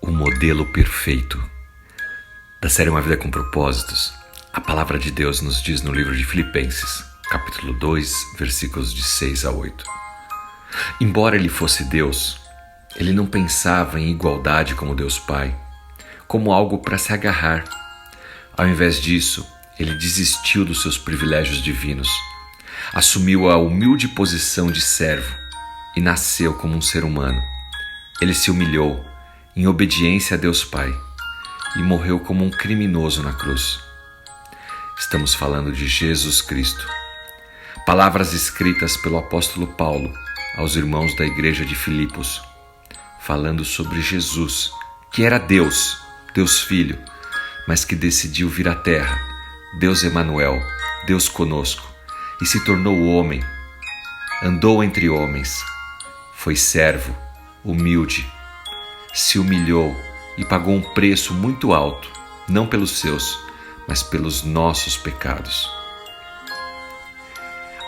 O modelo perfeito. Da série Uma Vida com Propósitos, a palavra de Deus nos diz no livro de Filipenses, capítulo 2, versículos de 6 a 8. Embora ele fosse Deus, ele não pensava em igualdade como Deus Pai, como algo para se agarrar. Ao invés disso, ele desistiu dos seus privilégios divinos, assumiu a humilde posição de servo e nasceu como um ser humano. Ele se humilhou em obediência a Deus Pai e morreu como um criminoso na cruz. Estamos falando de Jesus Cristo. Palavras escritas pelo apóstolo Paulo aos irmãos da igreja de Filipos, falando sobre Jesus, que era Deus, Deus Filho, mas que decidiu vir à terra, Deus Emanuel, Deus conosco, e se tornou homem, andou entre homens, foi servo, humilde, se humilhou e pagou um preço muito alto, não pelos seus, mas pelos nossos pecados.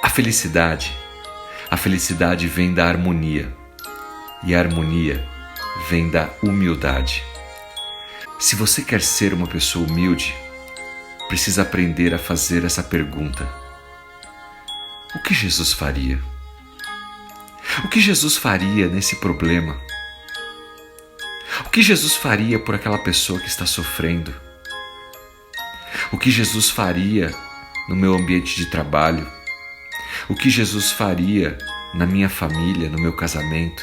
A felicidade vem da harmonia, e a harmonia vem da humildade. Se você quer ser uma pessoa humilde, precisa aprender a fazer essa pergunta: o que Jesus faria? O que Jesus faria nesse problema? O que Jesus faria por aquela pessoa que está sofrendo? O que Jesus faria no meu ambiente de trabalho? O que Jesus faria na minha família, no meu casamento?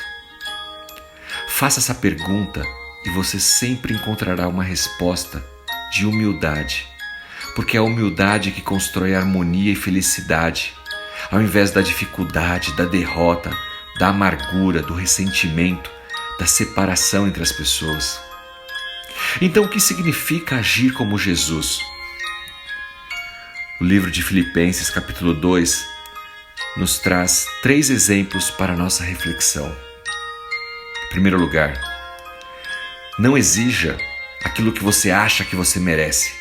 Faça essa pergunta e você sempre encontrará uma resposta de humildade, porque é a humildade que constrói harmonia e felicidade, ao invés da dificuldade, da derrota, da amargura, do ressentimento, da separação entre as pessoas. Então, o que significa agir como Jesus? O livro de Filipenses, capítulo 2, nos traz 3 exemplos para a nossa reflexão. Em primeiro lugar, não exija aquilo que você acha que você merece.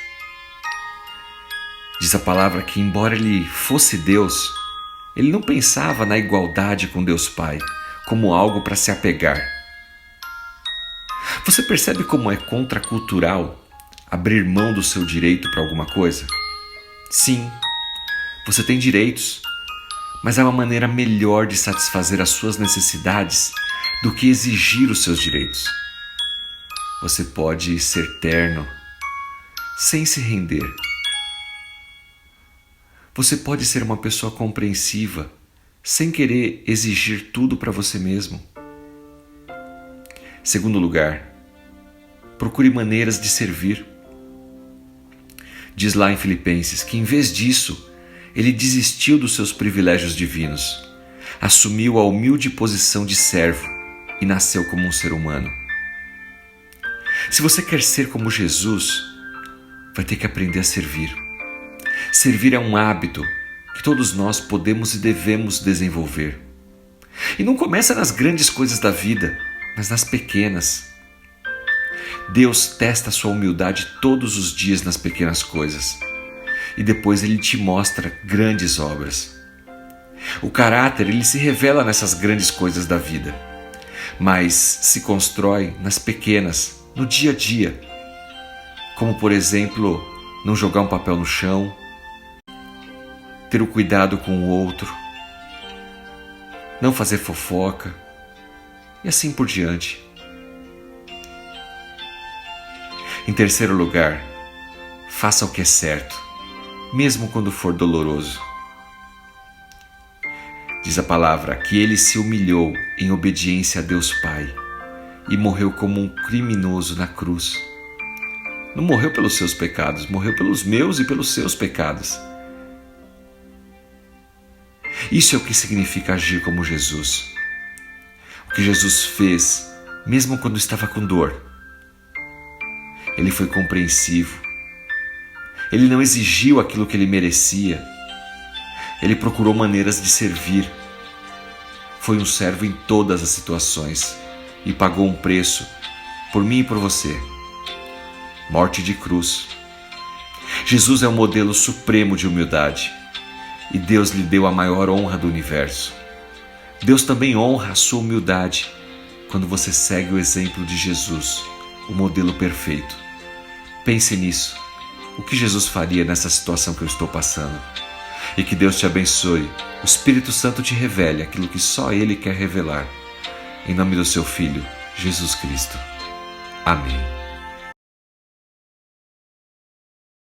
Diz a palavra que, embora ele fosse Deus, ele não pensava na igualdade com Deus Pai como algo para se apegar. Você percebe como é contracultural abrir mão do seu direito para alguma coisa? Sim, você tem direitos, mas há uma maneira melhor de satisfazer as suas necessidades do que exigir os seus direitos. Você pode ser terno, sem se render. Você pode ser uma pessoa compreensiva, sem querer exigir tudo para você mesmo. Segundo lugar, procure maneiras de servir. Diz lá em Filipenses que, em vez disso, ele desistiu dos seus privilégios divinos, assumiu a humilde posição de servo e nasceu como um ser humano. Se você quer ser como Jesus, vai ter que aprender a servir. Servir é um hábito que todos nós podemos e devemos desenvolver. E não começa nas grandes coisas da vida, mas nas pequenas. Deus testa a sua humildade todos os dias nas pequenas coisas. E depois ele te mostra grandes obras. O caráter, ele se revela nessas grandes coisas da vida, mas se constrói nas pequenas, no dia a dia. Como, por exemplo, não jogar um papel no chão, ter o cuidado com o outro, não fazer fofoca, e assim por diante. Em terceiro lugar, faça o que é certo, mesmo quando for doloroso. Diz a palavra que ele se humilhou em obediência a Deus Pai e morreu como um criminoso na cruz. Não morreu pelos seus pecados, morreu pelos meus e pelos seus pecados. Isso é o que significa agir como Jesus. O que Jesus fez, mesmo quando estava com dor. Ele foi compreensivo. Ele não exigiu aquilo que ele merecia. Ele procurou maneiras de servir. Foi um servo em todas as situações e pagou um preço por mim e por você. Morte de cruz. Jesus é o modelo supremo de humildade e Deus lhe deu a maior honra do universo. Deus também honra a sua humildade quando você segue o exemplo de Jesus o modelo perfeito. Pense nisso. O que Jesus faria nessa situação que eu estou passando? E que Deus te abençoe. O Espírito Santo te revele aquilo que só Ele quer revelar. Em nome do seu Filho, Jesus Cristo. Amém.